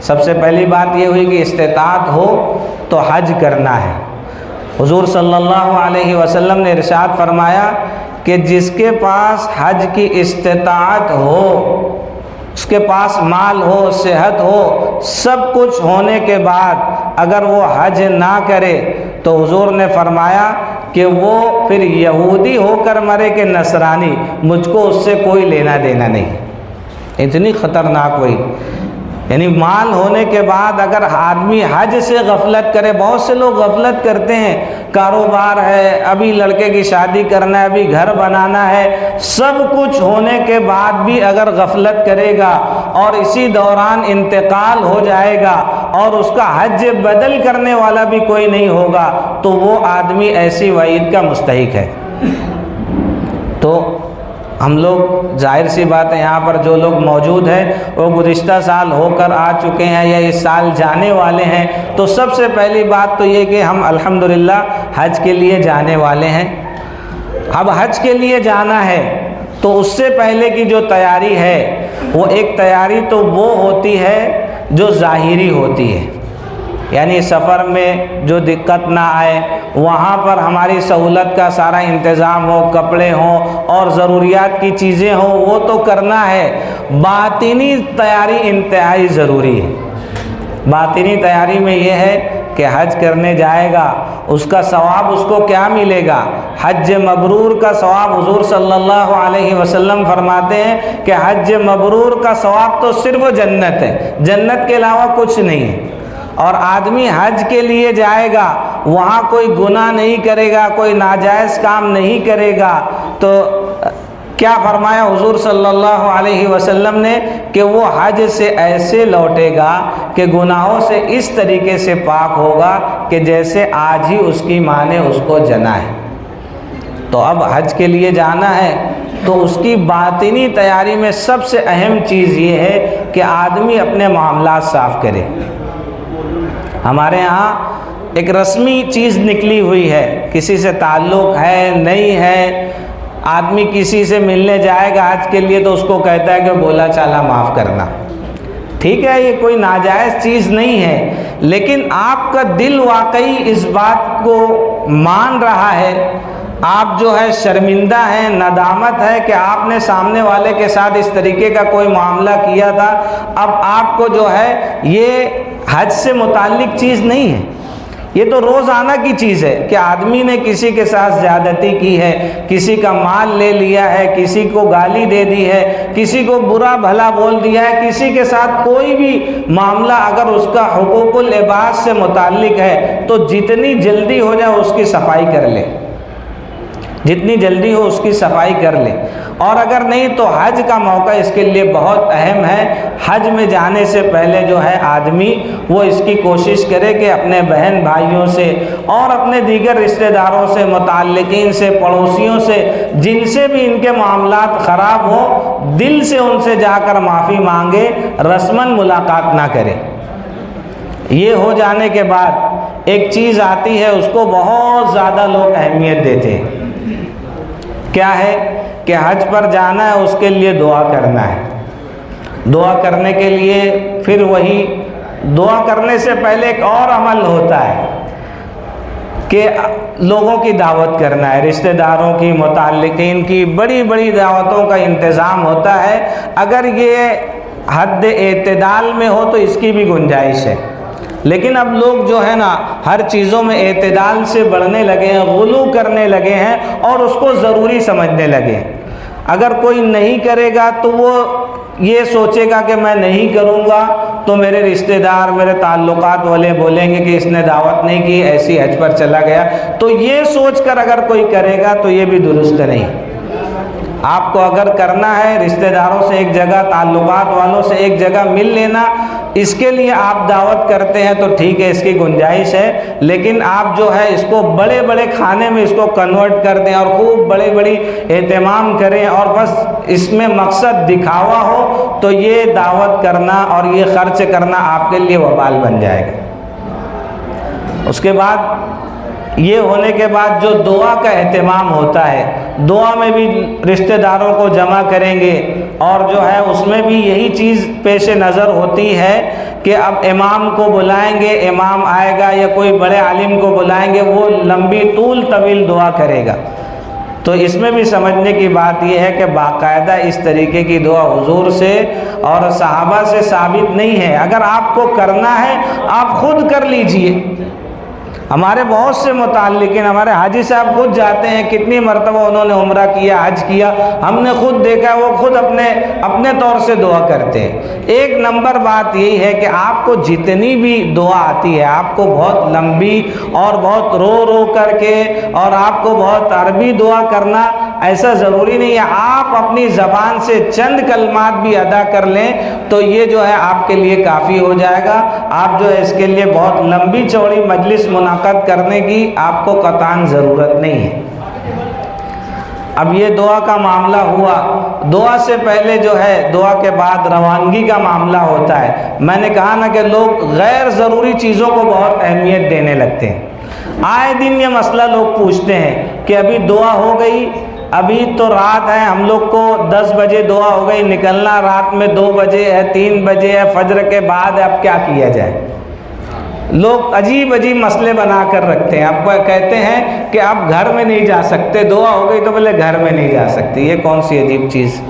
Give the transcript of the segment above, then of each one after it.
سب سے پہلی بات یہ ہوئی کہ استطاعت ہو تو حج کرنا ہے۔ حضور صلی اللہ علیہ وسلم نے ارشاد فرمایا کہ جس کے پاس حج کی استطاعت ہو، اس کے پاس مال ہو، صحت ہو، سب کچھ ہونے کے بعد اگر وہ حج نہ کرے تو حضور نے فرمایا کہ وہ پھر یہودی ہو کر مرے کہ نصرانی، مجھ کو اس سے کوئی لینا دینا نہیں۔ اتنی خطرناک ہوئی، یعنی مال ہونے کے بعد اگر آدمی حج سے غفلت کرے، بہت سے لوگ غفلت کرتے ہیں، کاروبار ہے، ابھی لڑکے کی شادی کرنا ہے، ابھی گھر بنانا ہے، سب کچھ ہونے کے بعد بھی اگر غفلت کرے گا اور اسی دوران انتقال ہو جائے گا اور اس کا حج بدل کرنے والا بھی کوئی نہیں ہوگا تو وہ آدمی ایسی وعید کا مستحق ہے۔ تو ہم لوگ ظاہر سی بات ہے یہاں پر جو لوگ موجود ہیں وہ گزشتہ سال ہو کر آ چکے ہیں یا اس سال جانے والے ہیں، تو سب سے پہلی بات تو یہ کہ ہم الحمدللہ حج کے لیے جانے والے ہیں۔ اب حج کے لیے جانا ہے تو اس سے پہلے کی جو تیاری ہے وہ ایک تیاری تو وہ ہوتی ہے جو ظاہری ہوتی ہے، یعنی سفر میں جو دقت نہ آئے، وہاں پر ہماری سہولت کا سارا انتظام ہو، کپڑے ہوں اور ضروریات کی چیزیں ہوں، وہ تو کرنا ہے۔ باطنی تیاری انتہائی ضروری ہے۔ باطنی تیاری میں یہ ہے کہ حج کرنے جائے گا، اس کا ثواب اس کو کیا ملے گا؟ حج مبرور کا ثواب حضور صلی اللہ علیہ وسلم فرماتے ہیں کہ حج مبرور کا ثواب تو صرف جنت ہے، جنت کے علاوہ کچھ نہیں ہے۔ اور آدمی حج کے لیے جائے گا، وہاں کوئی گناہ نہیں کرے گا، کوئی ناجائز کام نہیں کرے گا، تو کیا فرمایا حضور صلی اللہ علیہ وسلم نے کہ وہ حج سے ایسے لوٹے گا کہ گناہوں سے اس طریقے سے پاک ہوگا کہ جیسے آج ہی اس کی ماں نے اس کو جنا ہے۔ تو اب حج کے لیے جانا ہے تو اس کی باطنی تیاری میں سب سے اہم چیز یہ ہے کہ آدمی اپنے معاملات صاف کرے۔ ہمارے ہاں ایک رسمی چیز نکلی ہوئی ہے، کسی سے تعلق ہے نہیں ہے، آدمی کسی سے ملنے جائے گا حج کے لیے تو اس کو کہتا ہے کہ بولا چالا معاف کرنا۔ ٹھیک ہے، یہ کوئی ناجائز چیز نہیں ہے، لیکن آپ کا دل واقعی اس بات کو مان رہا ہے، آپ جو ہے شرمندہ ہیں، ندامت ہے کہ آپ نے سامنے والے کے ساتھ اس طریقے کا کوئی معاملہ کیا تھا، اب آپ کو جو ہے یہ حج سے متعلق چیز نہیں ہے، یہ تو روزانہ کی چیز ہے کہ آدمی نے کسی کے ساتھ زیادتی کی ہے، کسی کا مال لے لیا ہے، کسی کو گالی دے دی ہے، کسی کو برا بھلا بول دیا ہے، کسی کے ساتھ کوئی بھی معاملہ اگر اس کا حقوق العباد سے متعلق ہے تو جتنی جلدی ہو جائے اس کی صفائی کر لے، جتنی جلدی ہو اس کی صفائی کر لے۔ اور اگر نہیں تو حج کا موقع اس کے لیے بہت اہم ہے۔ حج میں جانے سے پہلے جو ہے آدمی وہ اس کی کوشش کرے کہ اپنے بہن بھائیوں سے اور اپنے دیگر رشتہ داروں سے، متعلقین سے، پڑوسیوں سے، جن سے بھی ان کے معاملات خراب ہوں، دل سے ان سے جا کر معافی مانگے، رسماً ملاقات نہ کرے۔ یہ ہو جانے کے بعد ایک چیز آتی ہے، اس کو بہت زیادہ لوگ اہمیت دیتے ہیں۔ کیا ہے کہ حج پر جانا ہے، اس کے لیے دعا کرنا ہے۔ دعا کرنے کے لیے پھر وہی دعا کرنے سے پہلے ایک اور عمل ہوتا ہے کہ لوگوں کی دعوت کرنا ہے، رشتہ داروں کی، متعلقین کی، بڑی بڑی دعوتوں کا انتظام ہوتا ہے۔ اگر یہ حد اعتدال میں ہو تو اس کی بھی گنجائش ہے، لیکن اب لوگ جو ہے نا ہر چیزوں میں اعتدال سے بڑھنے لگے ہیں، غلو کرنے لگے ہیں اور اس کو ضروری سمجھنے لگے ہیں۔ اگر کوئی نہیں کرے گا تو وہ یہ سوچے گا کہ میں نہیں کروں گا تو میرے رشتہ دار، میرے تعلقات والے بولیں گے کہ اس نے دعوت نہیں کی، ایسی حج پر چلا گیا، تو یہ سوچ کر اگر کوئی کرے گا تو یہ بھی درست نہیں۔ آپ کو اگر کرنا ہے رشتہ داروں سے ایک جگہ، تعلقات والوں سے ایک جگہ مل لینا، اس کے لیے آپ دعوت کرتے ہیں تو ٹھیک ہے، اس کی گنجائش ہے، لیکن آپ جو ہے اس کو بڑے بڑے کھانے میں اس کو کنورٹ کر دیں اور خوب بڑے بڑی اہتمام کریں اور بس اس میں مقصد دکھاوا ہو تو یہ دعوت کرنا اور یہ خرچ کرنا آپ کے لیے وبال بن جائے گا۔ اس کے بعد یہ ہونے کے بعد جو دعا کا اہتمام ہوتا ہے، دعا میں بھی رشتہ داروں کو جمع کریں گے، اور جو ہے اس میں بھی یہی چیز پیش نظر ہوتی ہے کہ اب امام کو بلائیں گے، امام آئے گا یا کوئی بڑے عالم کو بلائیں گے، وہ لمبی طویل دعا کرے گا۔ تو اس میں بھی سمجھنے کی بات یہ ہے کہ باقاعدہ اس طریقے کی دعا حضور سے اور صحابہ سے ثابت نہیں ہے۔ اگر آپ کو کرنا ہے آپ خود کر لیجئے۔ ہمارے بہت سے متعلقین، ہمارے حاجی صاحب خود جاتے ہیں، کتنی مرتبہ انہوں نے عمرہ کیا، حج کیا، ہم نے خود دیکھا، وہ خود اپنے طور سے دعا کرتے ہیں۔ ایک نمبر بات یہی ہے کہ آپ کو جتنی بھی دعا آتی ہے، آپ کو بہت لمبی اور بہت رو کر کے اور آپ کو بہت عربی دعا کرنا ایسا ضروری نہیں ہے۔ آپ اپنی زبان سے چند کلمات بھی ادا کر لیں تو یہ جو ہے آپ کے لیے کافی ہو جائے گا۔ آپ جو ہے اس کے لیے بہت لمبی چوڑی مجلس منعقد کرنے کی آپ کو قطعاً ضرورت نہیں ہے۔ اب یہ دعا کا معاملہ ہوا، دعا سے پہلے جو ہے دعا کے بعد روانگی کا معاملہ ہوتا ہے۔ میں نے کہا نا کہ لوگ غیر ضروری چیزوں کو بہت اہمیت دینے لگتے ہیں۔ آئے دن یہ مسئلہ لوگ پوچھتے ہیں کہ ابھی دعا ہو گئی، ابھی تو رات ہے، ہم لوگ کو 10 بجے دعا ہو گئی، نکلنا رات میں 2 بجے ہے، 3 بجے ہے، فجر کے بعد ہے، اب کیا کیا جائے؟ لوگ عجیب مسئلے بنا کر رکھتے ہیں۔ اب کہتے ہیں کہ آپ گھر میں نہیں جا سکتے، دعا ہو گئی تو بولے گھر میں نہیں جا سکتے۔ یہ کون سی عجیب چیز؟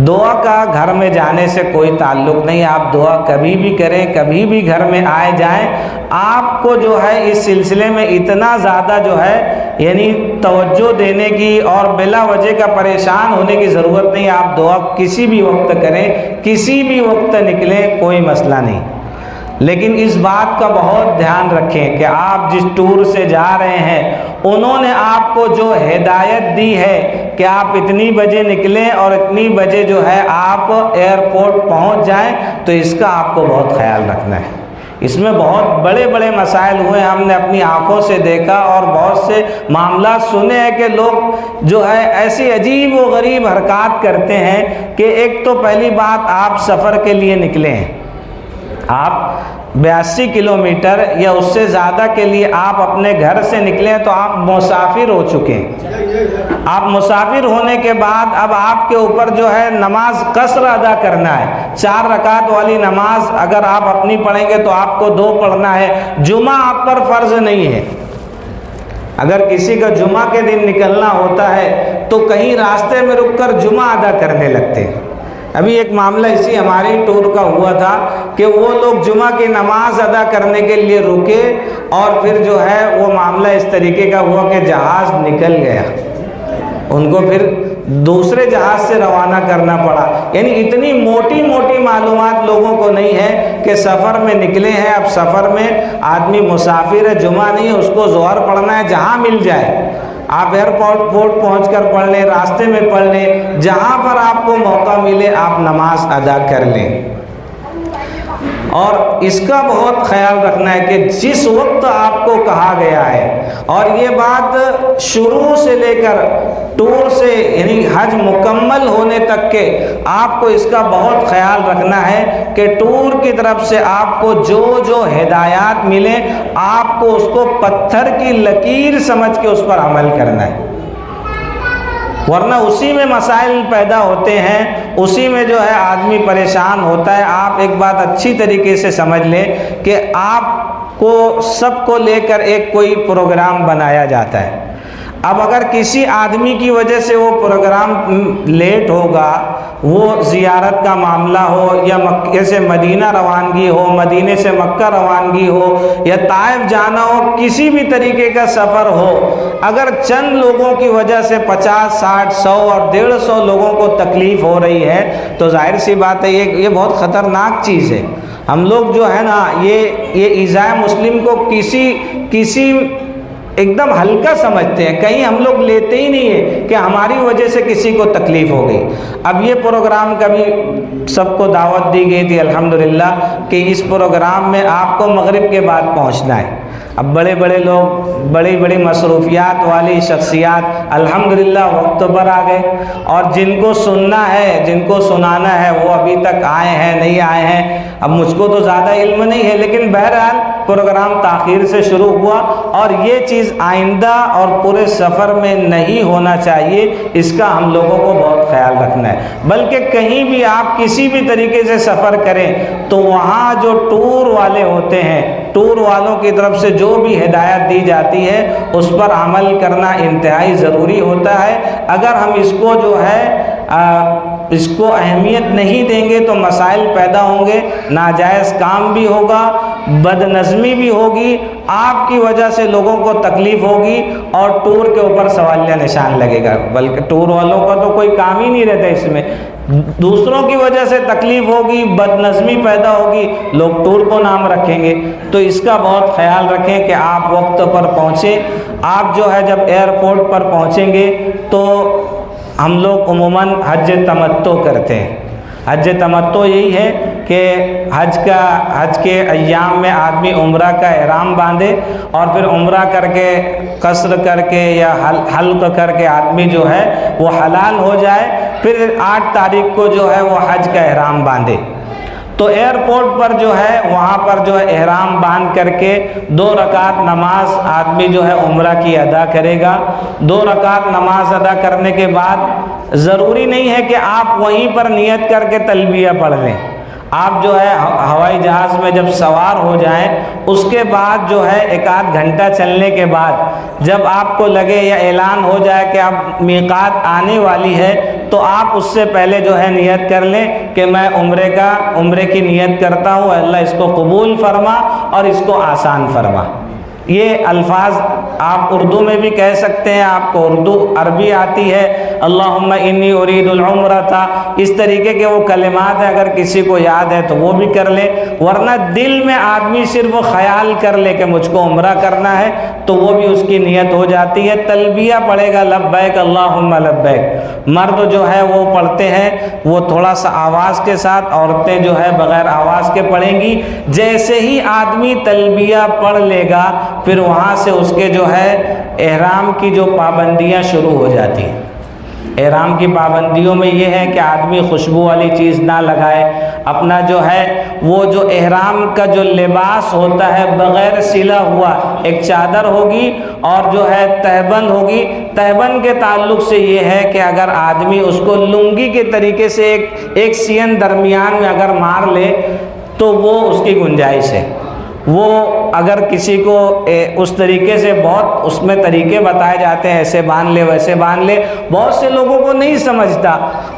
دعا کا گھر میں جانے سے کوئی تعلق نہیں۔ آپ دعا کبھی بھی کریں، کبھی بھی گھر میں آئے جائیں، آپ کو جو ہے اس سلسلے میں اتنا زیادہ جو ہے یعنی توجہ دینے کی اور بلا وجہ کا پریشان ہونے کی ضرورت نہیں۔ آپ دعا کسی بھی وقت کریں، کسی بھی وقت نکلیں، کوئی مسئلہ نہیں۔ لیکن اس بات کا بہت دھیان رکھیں کہ آپ جس ٹور سے جا رہے ہیں انہوں نے آپ کو جو ہدایت دی ہے کہ آپ اتنی بجے نکلیں اور اتنی بجے جو ہے آپ ایئرپورٹ پہنچ جائیں، تو اس کا آپ کو بہت خیال رکھنا ہے۔ اس میں بہت بڑے مسائل ہوئے، ہم نے اپنی آنکھوں سے دیکھا اور بہت سے معاملات سنے ہیں کہ لوگ جو ہے ایسی عجیب و غریب حرکات کرتے ہیں کہ ایک تو پہلی بات آپ سفر کے لیے نکلے ہیں، آپ 82 کلومیٹر یا اس سے زیادہ کے لیے آپ اپنے گھر سے نکلے ہیں تو آپ مسافر ہو چکے ہیں۔ آپ مسافر ہونے کے بعد اب آپ کے اوپر جو ہے نماز قصر ادا کرنا ہے۔ 4 رکعت والی نماز اگر آپ اپنی پڑھیں گے تو آپ کو 2 پڑھنا ہے۔ جمعہ آپ پر فرض نہیں ہے۔ اگر کسی کا جمعہ کے دن نکلنا ہوتا ہے تو کہیں راستے میں رک کر جمعہ ادا کرنے لگتے ہیں۔ ابھی ایک معاملہ اسی ہماری ٹور کا ہوا تھا کہ وہ لوگ جمعہ کی نماز ادا کرنے کے لیے رکے اور پھر جو ہے وہ معاملہ اس طریقے کا ہوا کہ جہاز نکل گیا، ان کو پھر دوسرے جہاز سے روانہ کرنا پڑا۔ یعنی اتنی موٹی معلومات لوگوں کو نہیں ہے کہ سفر میں نکلے ہیں، اب سفر میں آدمی مسافر ہے، جمعہ نہیں ہے، اس کو ظہر پڑھنا ہے جہاں مل جائے۔ آپ ایئرپورٹ پہنچ کر پڑھ لیں، راستے میں پڑھ لیں، جہاں پر آپ کو موقع ملے آپ نماز ادا کر لیں۔ اور اس کا بہت خیال رکھنا ہے کہ جس وقت آپ کو کہا گیا ہے، اور یہ بات شروع سے لے کر ٹور سے یعنی حج مکمل ہونے تک کے آپ کو اس کا بہت خیال رکھنا ہے کہ ٹور کی طرف سے آپ کو جو ہدایات ملیں آپ کو اس کو پتھر کی لکیر سمجھ کے اس پر عمل کرنا ہے، ورنہ اسی میں مسائل پیدا ہوتے ہیں، اسی میں جو ہے آدمی پریشان ہوتا ہے۔ آپ ایک بات اچھی طریقے سے سمجھ لیں کہ آپ کو سب کو لے کر ایک کوئی پروگرام بنایا جاتا ہے۔ اب اگر کسی آدمی کی وجہ سے وہ پروگرام لیٹ ہوگا، وہ زیارت کا معاملہ ہو یا مکے سے مدینہ روانگی ہو، مدینے سے مکہ روانگی ہو یا طائف جانا ہو، کسی بھی طریقے کا سفر ہو، اگر چند لوگوں کی وجہ سے 50 60 100 اور 150 لوگوں کو تکلیف ہو رہی ہے تو ظاہر سی بات ہے یہ بہت خطرناک چیز ہے۔ ہم لوگ جو ہے نا یہ ایذاء مسلم کو کسی ایک دم ہلکا سمجھتے ہیں، کہیں ہم لوگ لیتے ہی نہیں ہیں کہ ہماری وجہ سے کسی کو تکلیف ہو گئی۔ اب یہ پروگرام کا بھی سب کو دعوت دی گئی تھی الحمدللہ کہ اس پروگرام میں آپ کو مغرب کے بعد پہنچنا ہے۔ اب بڑے لوگ بڑی بڑی مصروفیات والی شخصیات الحمدللہ وقت پر آ گئے، اور جن کو سننا ہے، جن کو سنانا ہے، وہ ابھی تک آئے ہیں نہیں آئے ہیں۔ اب مجھ کو تو زیادہ علم نہیں ہے، لیکن بہرحال پروگرام تاخیر سے شروع ہوا، اور یہ چیز آئندہ اور پورے سفر میں نہیں ہونا چاہیے، اس کا ہم لوگوں کو بہت خیال رکھنا ہے۔ بلکہ کہیں بھی آپ کسی بھی طریقے سے سفر کریں تو وہاں جو ٹور والے ہوتے ہیں، ٹور والوں کی طرف سے جو بھی ہدایت دی جاتی ہے اس پر عمل کرنا انتہائی ضروری ہوتا ہے۔ اگر ہم اس کو جو ہے اس کو اہمیت نہیں دیں گے تو مسائل پیدا ہوں گے، ناجائز کام بھی ہوگا، بد نظمی بھی ہوگی، آپ کی وجہ سے لوگوں کو تکلیف ہوگی، اور ٹور کے اوپر سوالیہ نشان لگے گا۔ بلکہ ٹور والوں کا تو کوئی کام ہی نہیں رہتا، اس میں دوسروں کی وجہ سے تکلیف ہوگی، بد نظمی پیدا ہوگی، لوگ ٹور کو نام رکھیں گے۔ تو اس کا بہت خیال رکھیں کہ آپ وقت پر پہنچیں۔ آپ جو ہے جب ایئرپورٹ پر پہنچیں گے تو ہم لوگ عموماً حج تمتع کرتے ہیں۔ حج تمتع یہی ہے کہ حج کے ایام میں آدمی عمرہ کا احرام باندھے، اور پھر عمرہ کر کے، قصر کر کے یا حلق کر کے آدمی جو ہے وہ حلال ہو جائے، پھر 8 تاریخ کو جو ہے وہ حج کا احرام باندھے۔ تو ایئرپورٹ پر جو ہے وہاں پر جو ہے احرام باندھ کر کے 2 رکعت نماز آدمی جو ہے عمرہ کی ادا کرے گا۔ 2 رکعت نماز ادا کرنے کے بعد ضروری نہیں ہے کہ آپ وہیں پر نیت کر کے تلبیہ پڑھ لیں۔ آپ جو ہے ہوائی جہاز میں جب سوار ہو جائیں، اس کے بعد جو ہے 1 گھنٹہ چلنے کے بعد جب آپ کو لگے یا اعلان ہو جائے کہ اب میقات آنے والی ہے، تو آپ اس سے پہلے جو ہے نیت کر لیں کہ میں عمرے کی نیت کرتا ہوں، اللہ اس کو قبول فرما اور اس کو آسان فرما۔ یہ الفاظ آپ اردو میں بھی کہہ سکتے ہیں، آپ کو اردو عربی آتی ہے، اللہم انی ارید العمرہ تھا، اس طریقے کے وہ کلمات ہیں، اگر کسی کو یاد ہے تو وہ بھی کر لے، ورنہ دل میں آدمی صرف خیال کر لے کہ مجھ کو عمرہ کرنا ہے تو وہ بھی اس کی نیت ہو جاتی ہے۔ تلبیہ پڑھے گا لبیک اللہم لبیک، مرد جو ہے وہ پڑھتے ہیں وہ تھوڑا سا آواز کے ساتھ، عورتیں جو ہے بغیر آواز کے پڑھیں گی۔ جیسے ہی آدمی تلبیہ پڑھ لے گا پھر وہاں سے اس کے جو ہے احرام کی جو پابندیاں شروع ہو جاتی ہیں۔ احرام کی پابندیوں میں یہ ہے کہ آدمی خوشبو والی چیز نہ لگائے، اپنا جو ہے وہ جو احرام کا جو لباس ہوتا ہے بغیر سلا ہوا، ایک چادر ہوگی اور جو ہے تہبند ہوگی۔ تہبند کے تعلق سے یہ ہے کہ اگر آدمی اس کو لنگی کے طریقے سے ایک سین درمیان میں اگر مار لے تو وہ اس کی گنجائش ہے۔ وہ اگر کسی کو اس طریقے سے بہت اس میں طریقے بتائے جاتے ہیں، ایسے باندھ لے ویسے باندھ لے، بہت سے لوگوں کو نہیں سمجھتا،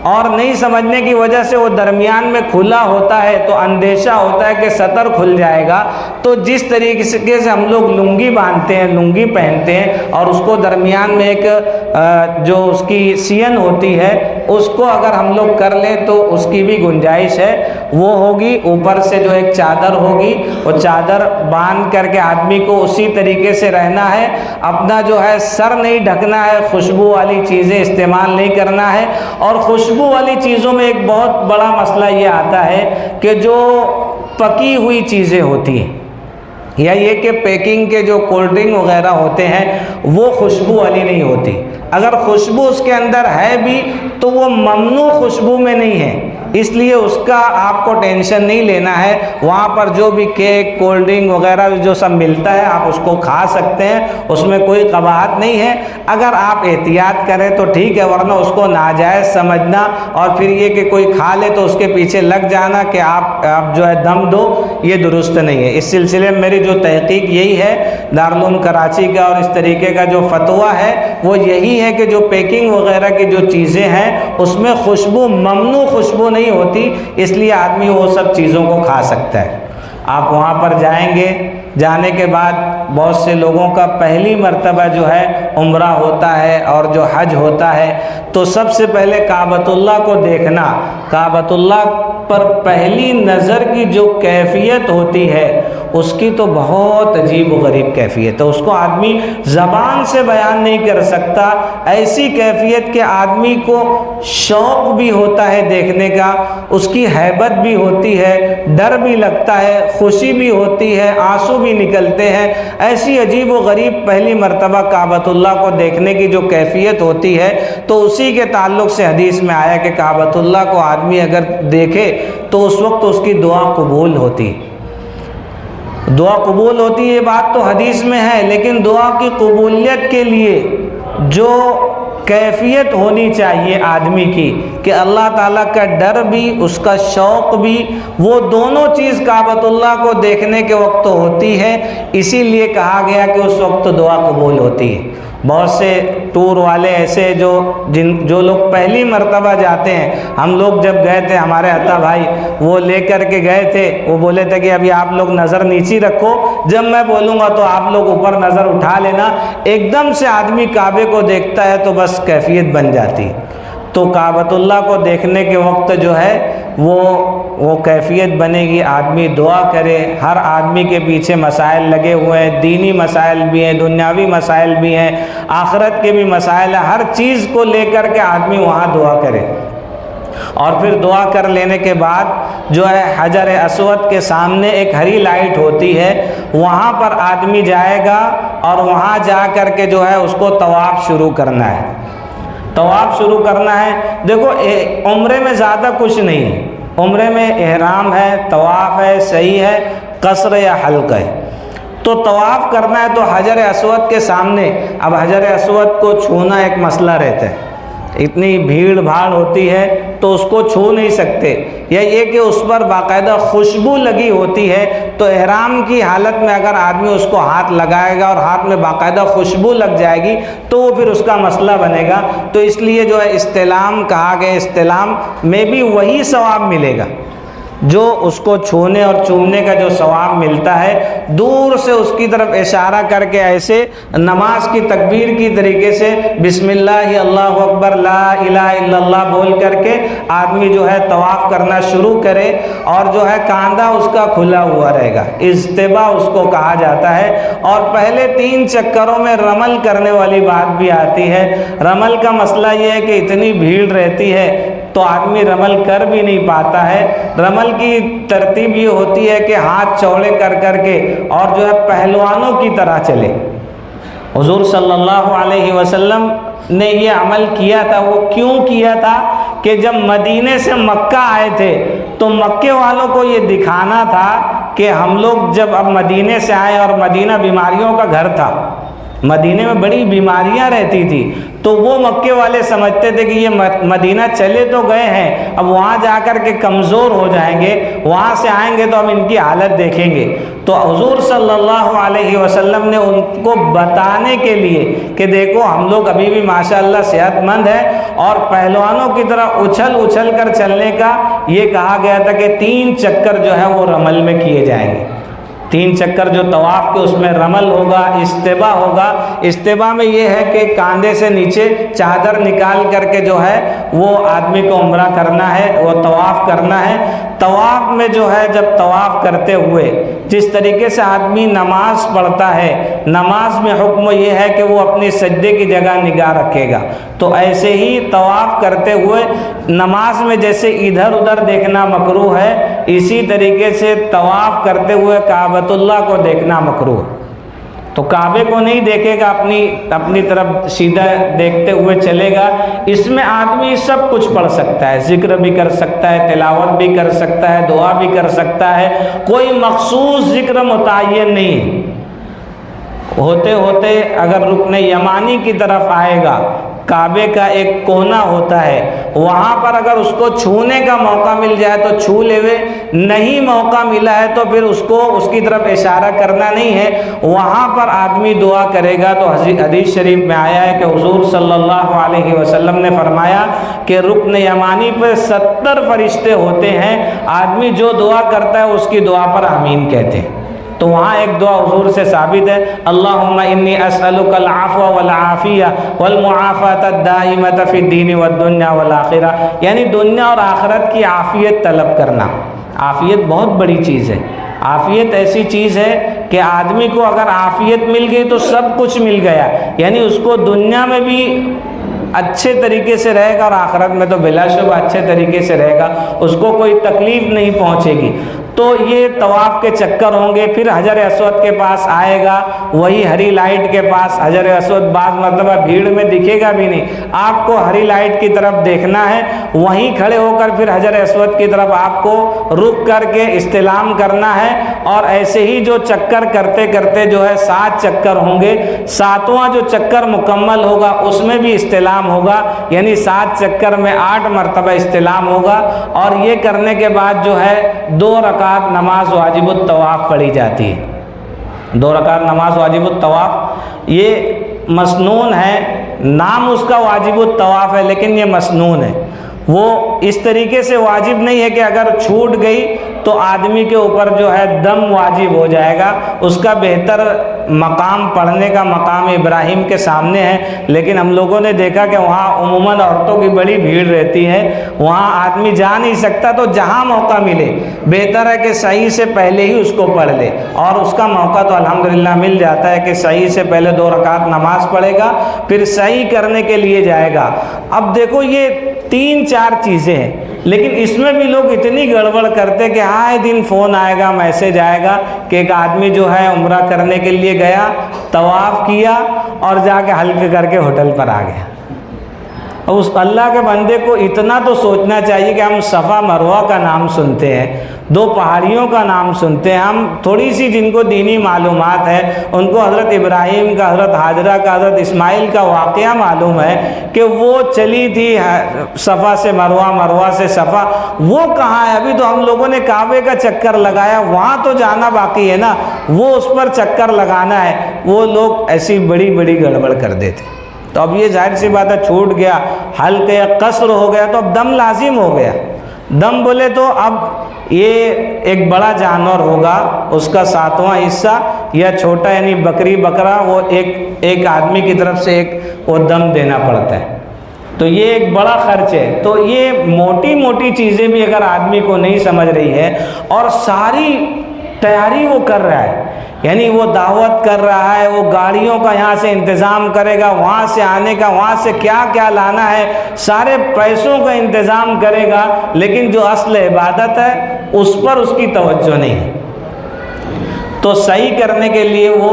اور نہیں سمجھنے کی وجہ سے وہ درمیان میں کھلا ہوتا ہے تو اندیشہ ہوتا ہے کہ سطر کھل جائے گا۔ تو جس طریقے سے ہم لوگ لنگی باندھتے ہیں، لنگی پہنتے ہیں، اور اس کو درمیان میں ایک جو اس کی سین ہوتی ہے اس کو اگر ہم لوگ کر لیں تو اس کی بھی گنجائش ہے، وہ ہوگی۔ اوپر سے جو ایک چادر ہوگی، وہ چادر باندھ کر کے آدمی کو اسی طریقے سے رہنا ہے، اپنا جو ہے سر نہیں ڈھکنا ہے، خوشبو والی چیزیں استعمال نہیں کرنا ہے۔ اور خوشبو والی چیزوں میں ایک بہت بڑا مسئلہ یہ آتا ہے کہ جو پکی ہوئی چیزیں ہوتی ہیں، یا یہ کہ پیکنگ کے جو کولڈ ڈرنک وغیرہ ہوتے ہیں وہ خوشبو والی نہیں ہوتی۔ اگر خوشبو اس کے اندر ہے بھی تو وہ ممنوع خوشبو میں نہیں ہے، اس لیے اس کا آپ کو ٹینشن نہیں لینا ہے۔ وہاں پر جو بھی کیک، کولڈ ڈرنک وغیرہ جو سب ملتا ہے آپ اس کو کھا سکتے ہیں، اس میں کوئی قباحت نہیں ہے۔ اگر آپ احتیاط کریں تو ٹھیک ہے، ورنہ اس کو ناجائز سمجھنا اور پھر یہ کہ کوئی کھا لے تو اس کے پیچھے لگ جانا کہ آپ جو ہے دم دو، یہ درست نہیں ہے۔ اس سلسلے میں میری جو تحقیق یہی ہے، دارالعلوم کراچی کا اور اس طریقے کا جو فتویٰ ہے وہ یہی ہے کہ جو پیکنگ وغیرہ کی جو چیزیں ہیں اس میں خوشبو، ممنوع خوشبو نہیں ہوتی، اس لیے آدمی وہ سب چیزوں کو کھا سکتا ہے۔ آپ وہاں پر جائیں گے، جانے کے بعد بہت سے لوگوں کا پہلی مرتبہ جو ہے عمرہ ہوتا ہے اور جو حج ہوتا ہے، تو سب سے پہلے کعبۃ اللہ کو دیکھنا، کعبۃ اللہ پر پہلی نظر کی جو کیفیت ہوتی ہے اس کی تو بہت عجیب و غریب کیفیت ہے، اس کو آدمی زبان سے بیان نہیں کر سکتا۔ ایسی کیفیت کہ آدمی کو شوق بھی ہوتا ہے دیکھنے کا، اس کی ہیبت بھی ہوتی ہے، ڈر بھی لگتا ہے، خوشی بھی ہوتی ہے، آنسو بھی نکلتے ہیں۔ ایسی عجیب و غریب پہلی مرتبہ کعبۃ اللہ کو دیکھنے کی جو کیفیت ہوتی ہے، تو اسی کے تعلق سے حدیث میں آیا کہ کعبۃ اللہ کو آدمی اگر دیکھے تو اس وقت اس کی دعا قبول ہوتی، دعا قبول ہوتی۔ یہ بات تو حدیث میں ہے، لیکن دعا کی قبولیت کے لیے جو کیفیت ہونی چاہیے آدمی کی کہ اللہ تعالیٰ کا ڈر بھی، اس کا شوق بھی، وہ دونوں چیز کعبۃ اللہ کو دیکھنے کے وقت ہوتی ہے۔ اسی لیے کہا گیا کہ اس وقت دعا قبول ہوتی ہے۔ بہت سے ٹور والے ایسے جو لوگ پہلی مرتبہ جاتے ہیں، ہم لوگ جب گئے تھے، ہمارے عطا بھائی وہ لے کر کے گئے تھے، وہ بولے تھے کہ ابھی آپ لوگ نظر نیچی رکھو، جب میں بولوں گا تو آپ لوگ اوپر نظر اٹھا لینا۔ ایک دم سے آدمی کعبے کو دیکھتا ہے تو بس کیفیت بن جاتی۔ تو کعبۃ اللہ کو دیکھنے کے وقت جو ہے وہ کیفیت بنے گی، آدمی دعا کرے۔ ہر آدمی کے پیچھے مسائل لگے ہوئے ہیں، دینی مسائل بھی ہیں، دنیاوی مسائل بھی ہیں، آخرت کے بھی مسائل ہیں، ہر چیز کو لے کر کے آدمی وہاں دعا کرے۔ اور پھر دعا کر لینے کے بعد جو ہے حجر اسود کے سامنے ایک ہری لائٹ ہوتی ہے، وہاں پر آدمی جائے گا اور وہاں جا کر کے جو ہے اس کو طواف شروع کرنا ہے۔ طواف شروع کرنا ہے۔ دیکھو عمرے میں زیادہ کچھ نہیں ہے، عمرے میں احرام ہے، طواف ہے، صحیح ہے، قصر یا حلق ہے۔ تو طواف کرنا ہے تو حجر اسود کے سامنے، اب حجر اسود کو چھونا ایک مسئلہ رہتا ہے، اتنی بھیڑ بھاڑ ہوتی ہے تو اس کو چھو نہیں سکتے، یا یہ کہ اس پر باقاعدہ خوشبو لگی ہوتی ہے، تو احرام کی حالت میں اگر آدمی اس کو ہاتھ لگائے گا اور ہاتھ میں باقاعدہ خوشبو لگ جائے گی تو وہ پھر اس کا مسئلہ بنے گا۔ تو اس لیے جو ہے استلام کہا گیا، استلام میں بھی وہی ثواب ملے گا جو اس کو چھونے اور چومنے کا جو ثواب ملتا ہے۔ دور سے اس کی طرف اشارہ کر کے ایسے نماز کی تکبیر کی طریقے سے بسم اللہ اللہ اکبر لا الہ الا اللہ بول کر کے آدمی جو ہے طواف کرنا شروع کرے، اور جو ہے کاندھا اس کا کھلا ہوا رہے گا، اجتباء اس کو کہا جاتا ہے۔ اور پہلے 3 چکروں میں رمل کرنے والی بات بھی آتی ہے۔ رمل کا مسئلہ یہ ہے کہ اتنی بھیڑ رہتی ہے تو آدمی رمل کر بھی نہیں پاتا ہے۔ رمل کی ترتیب یہ ہوتی ہے کہ ہاتھ چوڑے کر کر کے اور جو ہے پہلوانوں کی طرح چلے۔ حضور صلی اللہ علیہ وسلم نے یہ عمل کیا تھا۔ وہ کیوں کیا تھا کہ جب مدینے سے مکہ آئے تھے تو مکے والوں کو یہ دکھانا تھا کہ ہم لوگ جب اب مدینے سے آئے، اور مدینہ بیماریوں کا گھر تھا، مدینے میں بڑی بیماریاں رہتی تھی، تو وہ مکے والے سمجھتے تھے کہ یہ مدینہ چلے تو گئے ہیں، اب وہاں جا کر کے کمزور ہو جائیں گے، وہاں سے آئیں گے تو ہم ان کی حالت دیکھیں گے۔ تو حضور صلی اللہ علیہ وسلم نے ان کو بتانے کے لیے کہ دیکھو ہم لوگ ابھی بھی ماشاءاللہ صحت مند ہیں، اور پہلوانوں کی طرح اچھل اچھل کر چلنے کا یہ کہا گیا تھا کہ 3 چکر جو ہے وہ رمل میں کیے جائیں گے۔ 3 چکر جو طواف کے اس میں رمل ہوگا، استباء ہوگا۔ استباء میں یہ ہے کہ کاندھے سے نیچے چادر نکال کر کے جو ہے وہ آدمی کو عمرہ کرنا ہے، وہ طواف کرنا ہے۔ طواف میں جو ہے جب طواف کرتے ہوئے جس طریقے سے آدمی نماز پڑھتا ہے، نماز میں حکم یہ ہے کہ وہ اپنی سجدے کی جگہ نگاہ رکھے گا، تو ایسے ہی طواف کرتے ہوئے نماز میں جیسے ادھر ادھر دیکھنا مکروہ ہے، اسی طریقے سے طواف کرتے ہوئے کعبۃ اللہ کو دیکھنا مکروہ ہے۔ تو کعبے کو نہیں دیکھے گا، اپنی طرف سیدھا دیکھتے ہوئے چلے گا۔ اس میں آدمی سب کچھ پڑھ سکتا ہے، ذکر بھی کر سکتا ہے، تلاوت بھی کر سکتا ہے، دعا بھی کر سکتا ہے، کوئی مخصوص ذکر متعین نہیں ہے۔ ہوتے ہوتے اگر رکن یمانی کی طرف آئے گا، کعبے کا ایک کونا ہوتا ہے، وہاں پر اگر اس کو چھونے کا موقع مل جائے تو چھو لے، نہیں موقع ملا ہے تو پھر اس کو اس کی طرف اشارہ کرنا نہیں ہے، وہاں پر آدمی دعا کرے گا۔ تو حدیث شریف میں آیا ہے کہ حضور صلی اللہ علیہ وسلم نے فرمایا کہ رکن یمانی پر 70 فرشتے ہوتے ہیں، آدمی جو دعا کرتا ہے اس کی دعا پر آمین کہتے ہیں۔ تو وہاں ایک دعا حضور سے ثابت ہے، اللہم انی اسألک العفو والعافیہ والمعافاة الدائمة فی الدین والدنیا والآخرہ، یعنی دنیا اور آخرت کی عافیت طلب کرنا، عافیت بہت بڑی چیز ہے. عافیت ایسی چیز ہے کہ آدمی کو اگر عافیت مل گئی تو سب کچھ مل گیا. یعنی اس کو دنیا میں بھی اچھے طریقے سے رہے گا اور آخرت میں تو بلا شبہ اچھے طریقے سے رہے گا, اس کو کوئی تکلیف نہیں پہنچے گی. تو یہ طواف کے چکر ہوں گے. پھر حجر اسود کے پاس آئے گا, وہی ہری لائٹ کے پاس. حجر اسود بعض مرتبہ بھیڑ میں دکھے گا بھی نہیں, آپ کو ہری لائٹ کی طرف دیکھنا ہے, وہیں کھڑے ہو کر پھر حجر اسود کی طرف آپ کو رک کر کے استلام کرنا ہے. اور ایسے ہی جو چکر کرتے کرتے جو ہے 7 چکر ہوں گے, 7واں جو چکر مکمل ہوگا اس میں بھی استلام ہوگا. یعنی 7 چکر میں 8 مرتبہ استلام ہوگا. اور یہ کرنے کے بعد جو ہے 2 رکعت نماز واجب الطواف پڑھی جاتی ہے. 2 رکعت نماز واجب الطواف یہ مسنون ہے. نام اس کا واجب الطواف ہے لیکن یہ مسنون ہے. وہ اس طریقے سے واجب نہیں ہے کہ اگر چھوٹ گئی تو آدمی کے اوپر جو ہے دم واجب ہو جائے گا. اس کا بہتر مقام پڑھنے کا مقام ابراہیم کے سامنے ہے, لیکن ہم لوگوں نے دیکھا کہ وہاں عموماً عورتوں کی بڑی بھیڑ رہتی ہے, وہاں آدمی جا نہیں سکتا. تو جہاں موقع ملے بہتر ہے کہ صحیح سے پہلے ہی اس کو پڑھ لے, اور اس کا موقع تو الحمدللہ مل جاتا ہے کہ صحیح سے پہلے 2 رکعت نماز پڑھے گا, پھر صحیح کرنے کے لیے جائے گا. اب دیکھو یہ 3-4 چیزیں ہیں, لیکن اس میں بھی لوگ اتنی گڑبڑ کرتے کہ آئے دن فون آئے گا, میسج آئے گا کہ ایک آدمی جو ہے عمرہ کرنے کے لیے گیا, طواف کیا اور جا کے حلق کر کے ہوٹل پر آ گیا. اور اس اللہ کے بندے کو اتنا تو سوچنا چاہیے کہ ہم صفا مروہ کا نام سنتے ہیں, 2 پہاڑیوں کا نام سنتے ہیں, ہم تھوڑی سی جن کو دینی معلومات ہے ان کو حضرت ابراہیم کا, حضرت حاجرہ کا, حضرت اسماعیل کا واقعہ معلوم ہے کہ وہ چلی تھی صفا سے مروہ, مروہ سے صفا. وہ کہاں ہے؟ ابھی تو ہم لوگوں نے کعبے کا چکر لگایا, وہاں تو جانا باقی ہے نا, وہ اس پر چکر لگانا ہے. وہ لوگ ایسی بڑی بڑی گڑبڑ کر دیتے. تو اب یہ ظاہر سی بات ہے, چھوٹ گیا, حلق یا قصر ہو گیا تو اب دم لازم ہو گیا. دم بولے تو اب یہ ایک بڑا جانور ہوگا, اس کا 7واں حصہ, یا چھوٹا یعنی بکری بکرا, وہ ایک آدمی کی طرف سے ایک وہ دم دینا پڑتا ہے. تو یہ ایک بڑا خرچ ہے. تو یہ موٹی موٹی چیزیں بھی اگر آدمی کو نہیں سمجھ رہی ہے اور ساری تیاری وہ کر رہا ہے, یعنی وہ دعوت کر رہا ہے, وہ گاڑیوں کا یہاں سے انتظام کرے گا, وہاں سے آنے کا, وہاں سے کیا کیا لانا ہے, سارے پیسوں کا انتظام کرے گا, لیکن جو اصل عبادت ہے اس پر اس کی توجہ نہیں ہے. تو صحیح کرنے کے لیے وہ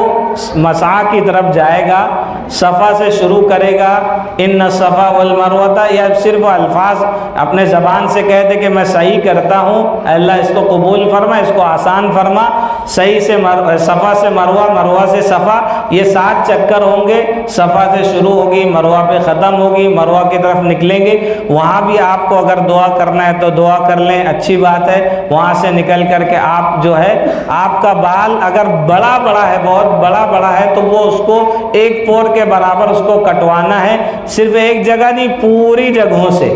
مسعی کی طرف جائے گا, صفا سے شروع کرے گا, ان الصفا والمروہ, یا صرف الفاظ اپنے زبان سے کہتے کہ میں صحیح کرتا ہوں, اللہ اس کو قبول فرما, اس کو آسان فرما. صحیح سے صفا سے مروہ, مروہ سے صفا, یہ 7 چکر ہوں گے. صفا سے شروع ہوگی, مروہ پہ ختم ہوگی, مروہ کی طرف نکلیں گے. وہاں بھی آپ کو اگر دعا کرنا ہے تو دعا کر لیں, اچھی بات ہے. وہاں سے نکل کر کے آپ جو ہے, آپ کا بال اگر بڑا بڑا ہے, بہت بڑا بڑا ہے, تو وہ اس کو 1 پور کے برابر اس کو کٹوانا ہے. صرف ایک جگہ نہیں, پوری جگہوں سے.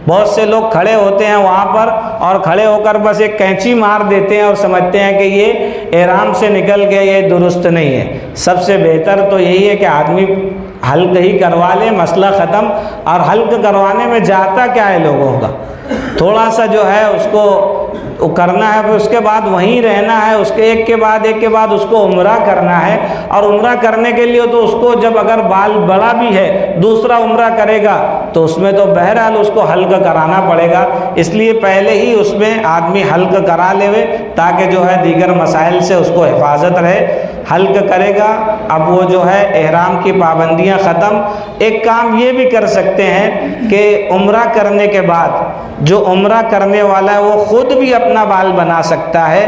بہت سے لوگ کھڑے ہوتے ہیں وہاں پر اور کھڑے ہو کر بس ایک کینچی مار دیتے ہیں اور سمجھتے ہیں کہ یہ احرام سے نکل گیا, یہ درست نہیں ہے. سب سے بہتر تو یہی ہے کہ آدمی حلق ہی کروا لے, مسئلہ ختم. اور حلق کروانے میں جاتا کیا ہے لوگوں کا, تھوڑا سا جو ہے اس کو کرنا ہے, پھر اس کے بعد وہیں رہنا ہے, اس کے ایک کے بعد اس کو عمرہ کرنا ہے. اور عمرہ کرنے کے لیے تو اس کو جب اگر بال بڑا بھی ہے, دوسرا عمرہ کرے گا تو اس میں تو بہرحال اس کو حلق کرانا پڑے گا. اس لیے پہلے ہی اس میں آدمی حلق کرا لے تاکہ جو ہے دیگر مسائل سے اس کو حفاظت رہے. حلق کرے گا, اب وہ جو ہے احرام کی پابندیاں ختم. ایک کام یہ بھی کر سکتے ہیں کہ عمرہ کرنے کے بعد جو عمرہ کرنے والا ہے وہ خود بھی اپنا بال بنا سکتا ہے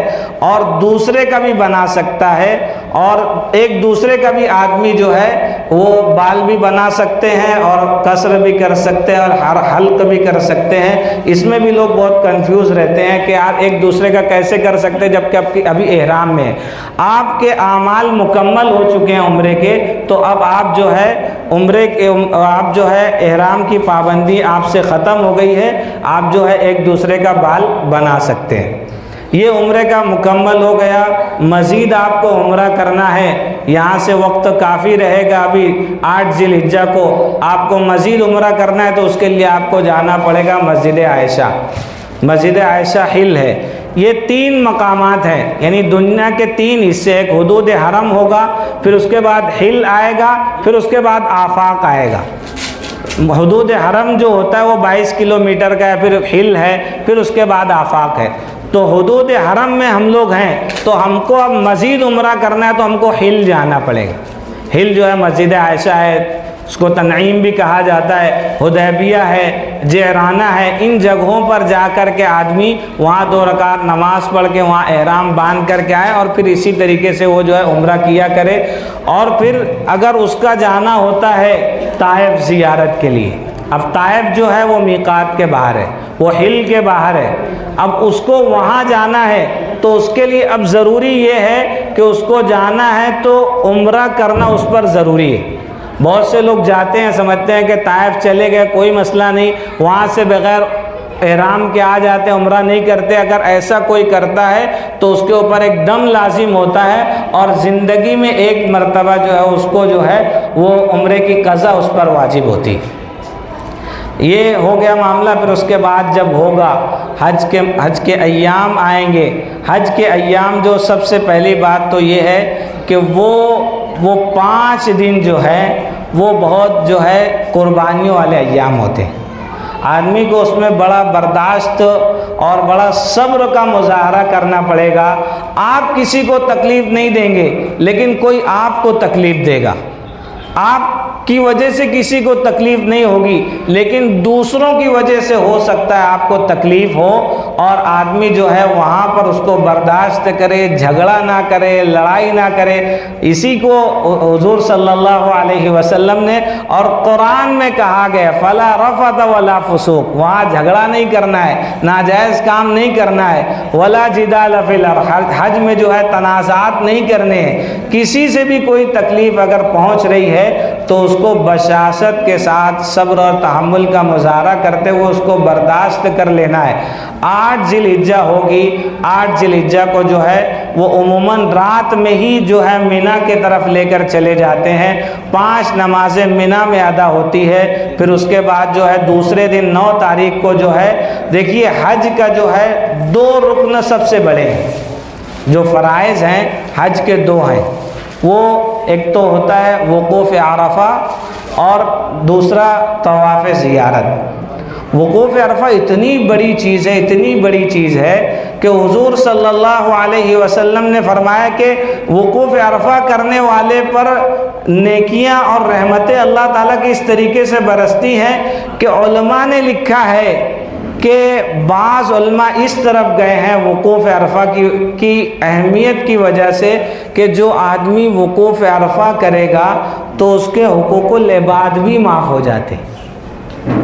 اور دوسرے کا بھی بنا سکتا ہے, اور ایک دوسرے کا بھی آدمی جو ہے وہ بال بھی بنا سکتے ہیں اور قصر بھی کر سکتے ہیں اور حلق بھی کر سکتے ہیں. اس میں بھی لوگ بہت کنفیوز رہتے ہیں کہ آپ ایک دوسرے کا کیسے کر سکتے ہیں جبکہ ابھی احرام میں ہے. آپ کے اعمال مکمل ہو چکے ہیں عمرے کے, تو اب آپ جو ہے آپ جو ہے احرام کی پابندی آپ سے ختم ہو گئی ہے, آپ جو ہے ایک دوسرے کا بال بنا سکتے ہیں. یہ عمرے کا مکمل ہو گیا. مزید آپ کو عمرہ کرنا ہے, یہاں سے وقت کافی رہے گا, ابھی 8 ذی الحجہ کو آپ کو مزید عمرہ کرنا ہے تو اس کے لیے آپ کو جانا پڑے گا مسجد عائشہ. مسجد عائشہ ہل ہے, یہ 3 مقامات ہیں، یعنی دنیا کے 3 حصے، ایک حدود حرم ہوگا، پھر اس کے بعد حل آئے گا، پھر اس کے بعد آفاق آئے گا۔ حدود حرم جو ہوتا ہے وہ 22 کلومیٹر کا ہے، پھر حل ہے، پھر اس کے بعد آفاق ہے۔ تو حدود حرم میں ہم لوگ ہیں، تو ہم کو اب مزید عمرہ کرنا ہے تو ہم کو حل جانا پڑے گا۔ حل جو ہے مسجد عائشہ ہے، اس کو تنعیم بھی کہا جاتا ہے، حدیبیہ ہے، جعرانہ ہے، ان جگہوں پر جا کر کے آدمی وہاں 2 رکعت نماز پڑھ کے وہاں احرام باندھ کر کے آئے، اور پھر اسی طریقے سے وہ جو ہے عمرہ کیا کرے۔ اور پھر اگر اس کا جانا ہوتا ہے طائف زیارت کے لیے، اب طائف جو ہے وہ میقات کے باہر ہے، وہ حل کے باہر ہے، اب اس کو وہاں جانا ہے تو اس کے لیے اب ضروری یہ ہے کہ اس کو جانا ہے تو عمرہ کرنا اس پر ضروری ہے۔ بہت سے لوگ جاتے ہیں، سمجھتے ہیں کہ طائف چلے گئے کوئی مسئلہ نہیں، وہاں سے بغیر احرام کے آ جاتے ہیں، عمرہ نہیں کرتے۔ اگر ایسا کوئی کرتا ہے تو اس کے اوپر ایک دم لازم ہوتا ہے، اور زندگی میں ایک مرتبہ جو ہے اس کو جو ہے وہ عمرے کی قضا اس پر واجب ہوتی ہے۔ یہ ہو گیا معاملہ۔ پھر اس کے بعد جب ہوگا حج کے ایام آئیں گے۔ حج کے ایام جو سب سے پہلی بات تو یہ ہے کہ وہ 5 دن جو ہے وہ بہت جو ہے قربانیوں والے ایام ہوتے ہیں۔ آدمی کو اس میں بڑا برداشت اور بڑا صبر کا مظاہرہ کرنا پڑے گا۔ آپ کسی کو تکلیف نہیں دیں گے، لیکن کوئی آپ کو تکلیف دے گا۔ آپ کی وجہ سے کسی کو تکلیف نہیں ہوگی، لیکن دوسروں کی وجہ سے ہو سکتا ہے آپ کو تکلیف ہو، اور آدمی جو ہے وہاں پر اس کو برداشت کرے، جھگڑا نہ کرے، لڑائی نہ کرے۔ اسی کو حضور صلی اللہ علیہ وسلم نے اور قرآن میں کہا گیا فَلَا رَفَثَ وَلَا فُسُوقَ، وہاں جھگڑا نہیں کرنا ہے، ناجائز کام نہیں کرنا ہے، وَلَا جِدَالَ فِي الْأَرْضِ، حج میں جو ہے تنازعات نہیں کرنے ہیں۔ کسی سے بھی کوئی تکلیف اگر پہنچ رہی ہے تو اس کو بشاشت کے ساتھ صبر اور تحمل کا مظاہرہ کرتے ہوئے اس کو برداشت کر لینا ہے۔ 8 ذی الحجہ ہوگی، 8 ذی الحجہ کو جو ہے وہ عموماً رات میں ہی جو ہے مینا کی طرف لے کر چلے جاتے ہیں۔ 5 نمازیں مینا میں ادا ہوتی ہے۔ پھر اس کے بعد جو ہے دوسرے دن 9 تاریخ کو جو ہے، دیکھیے حج کا جو ہے 2 رکن سب سے بڑے ہیں، جو فرائض ہیں حج کے 2 ہیں۔ وہ ایک تو ہوتا ہے وقوف عرفہ، اور دوسرا طواف زیارت۔ وقوف عرفہ اتنی بڑی چیز ہے، اتنی بڑی چیز ہے کہ حضور صلی اللہ علیہ وسلم نے فرمایا کہ وقوف عرفہ کرنے والے پر نیکیاں اور رحمتیں اللہ تعالیٰ کی اس طریقے سے برستی ہیں کہ علماء نے لکھا ہے کہ بعض علماء اس طرف گئے ہیں وقوف عرفہ کی اہمیت کی وجہ سے کہ جو آدمی وقوف عرفہ کرے گا تو اس کے حقوق العباد بھی معاف ہو جاتے ہیں۔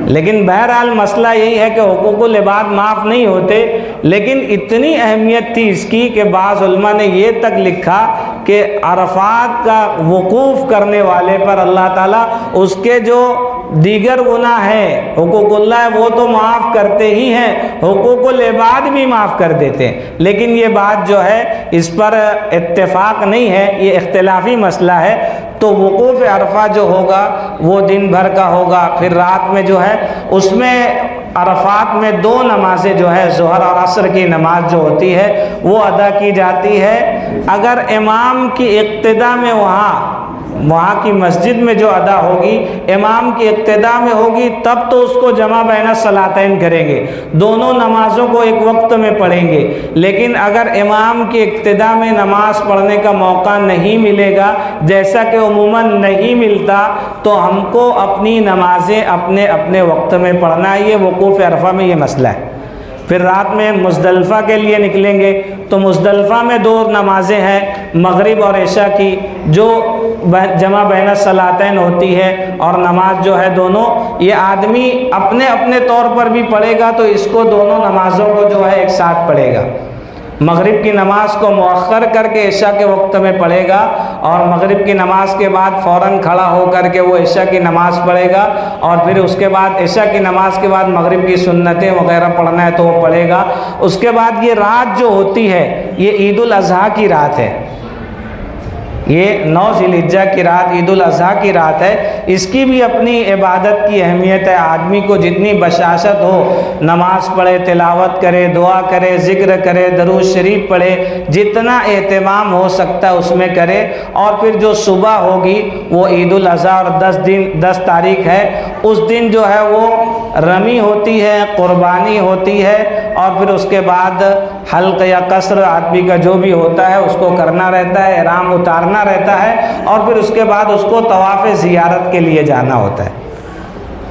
لیکن بہرحال مسئلہ یہی ہے کہ حقوق العباد معاف نہیں ہوتے، لیکن اتنی اہمیت تھی اس کی کہ بعض علماء نے یہ تک لکھا کہ عرفات کا وقوف کرنے والے پر اللہ تعالیٰ اس کے جو دیگر گناہ ہے، حقوق اللہ ہے، وہ تو معاف کرتے ہی ہیں، حقوق العباد بھی معاف کر دیتے ہیں۔ لیکن یہ بات جو ہے اس پر اتفاق نہیں ہے، یہ اختلافی مسئلہ ہے۔ تو وقوف عرفہ جو ہوگا وہ دن بھر کا ہوگا، پھر رات میں جو ہے اس میں عرفات میں 2 نمازیں جو ہے ظہر اور عصر کی نماز جو ہوتی ہے وہ ادا کی جاتی ہے۔ اگر امام کی اقتداء میں وہاں کی مسجد میں جو ادا ہوگی، امام کی اقتداء میں ہوگی، تب تو اس کو جمع بین الصلاتین کریں گے، دونوں نمازوں کو ایک وقت میں پڑھیں گے۔ لیکن اگر امام کی اقتداء میں نماز پڑھنے کا موقع نہیں ملے گا، جیسا کہ عموماً نہیں ملتا، تو ہم کو اپنی نمازیں اپنے وقت میں پڑھنا ہے۔ یہ وقوف عرفہ میں یہ مسئلہ ہے۔ پھر رات میں مزدلفہ کے لیے نکلیں گے تو مزدلفہ میں 2 نمازیں ہیں، مغرب اور عشاء کی، جو جمع بین الصلاتین ہوتی ہے، اور نماز جو ہے دونوں یہ آدمی اپنے طور پر بھی پڑھے گا تو اس کو دونوں نمازوں کو جو ہے ایک ساتھ پڑھے گا۔ مغرب کی نماز کو مؤخر کر کے عشاء کے وقت میں پڑھے گا، اور مغرب کی نماز کے بعد فوراً کھڑا ہو کر کے وہ عشاء کی نماز پڑھے گا، اور پھر اس کے بعد عشاء کی نماز کے بعد مغرب کی سنتیں وغیرہ پڑھنا ہے تو وہ پڑھے گا۔ اس کے بعد یہ رات جو ہوتی ہے یہ عید الاضحیٰ کی رات ہے۔ یہ 9 ذی الحجہ کی رات عید الاضحیٰ کی رات ہے، اس کی بھی اپنی عبادت کی اہمیت ہے۔ آدمی کو جتنی بشاشت ہو، نماز پڑھے، تلاوت کرے، دعا کرے، ذکر کرے، درود شریف پڑھے، جتنا اہتمام ہو سکتا ہے اس میں کرے۔ اور پھر جو صبح ہوگی وہ عید الاضحیٰ اور 10 تاریخ ہے، اس دن جو ہے وہ رمی ہوتی ہے، قربانی ہوتی ہے، اور پھر اس کے بعد حلق یا قصر آدمی کا جو بھی ہوتا ہے اس کو کرنا رہتا ہے، احرام اتارنا رہتا ہے، اور پھر اس کے بعد اس کو طواف زیارت کے لیے جانا ہوتا ہے۔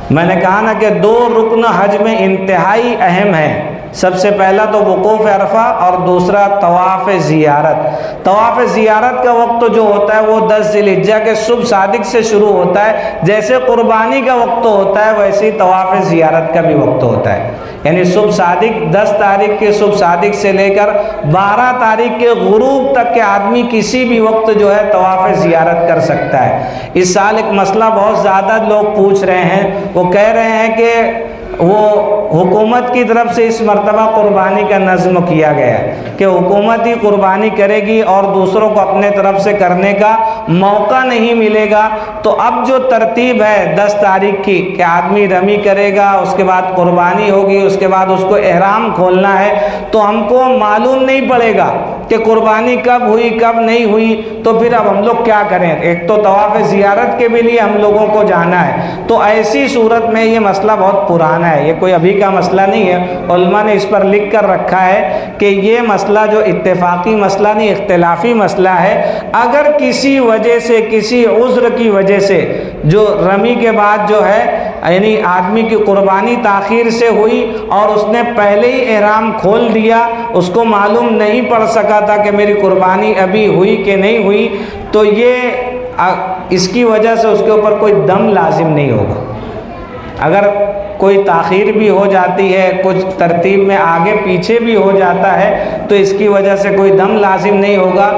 میں نے کہا نا کہ 2 رکن حج میں انتہائی اہم ہیں، سب سے پہلا تو وقوف عرفہ اور دوسرا طواف زیارت۔ طواف زیارت کا وقت جو ہوتا ہے وہ 10 ذی الحجہ کے صبح صادق سے شروع ہوتا ہے، جیسے قربانی کا وقت ہوتا ہے ویسے ہی طواف زیارت کا بھی وقت ہوتا ہے، یعنی صبح صادق 10 تاریخ کے صبح صادق سے لے کر 12 تاریخ کے غروب تک کے آدمی کسی بھی وقت جو ہے طواف زیارت کر سکتا ہے۔ اس سال ایک مسئلہ بہت زیادہ لوگ پوچھ رہے ہیں، وہ کہہ رہے ہیں کہ وہ حکومت کی طرف سے اس مرتبہ قربانی کا نظم کیا گیا ہے کہ حکومت ہی قربانی کرے گی اور دوسروں کو اپنے طرف سے کرنے کا موقع نہیں ملے گا۔ تو اب جو ترتیب ہے 10 تاریخ کی کہ آدمی رمی کرے گا، اس کے بعد قربانی ہوگی، اس کے بعد اس کو احرام کھولنا ہے، تو ہم کو معلوم نہیں پڑے گا کہ قربانی کب ہوئی کب نہیں ہوئی، تو پھر اب ہم لوگ کیا کریں؟ ایک تو طواف زیارت کے بھی لیے ہم لوگوں کو جانا ہے، تو ایسی صورت میں یہ مسئلہ بہت پرانا ہے، یہ کوئی ابھی کا مسئلہ نہیں ہے، علماء نے اس پر لکھ کر رکھا ہے کہ یہ مسئلہ جو اتفاقی مسئلہ نہیں، اختلافی مسئلہ ہے۔ اگر کسی وجہ سے، کسی عذر کی وجہ سے جو رمی کے بعد جو ہے یعنی آدمی کی قربانی تاخیر سے ہوئی اور اس نے پہلے ہی احرام کھول دیا، اس کو معلوم نہیں پڑ سکا تھا کہ میری قربانی ابھی ہوئی کہ نہیں ہوئی، تو یہ اس کی وجہ سے اس کے اوپر کوئی دم لازم نہیں ہوگا۔ اگر کوئی تاخیر بھی ہو جاتی ہے، کچھ ترتیب میں آگے پیچھے بھی ہو جاتا ہے، تو اس کی وجہ سے کوئی دم لازم نہیں ہوگا۔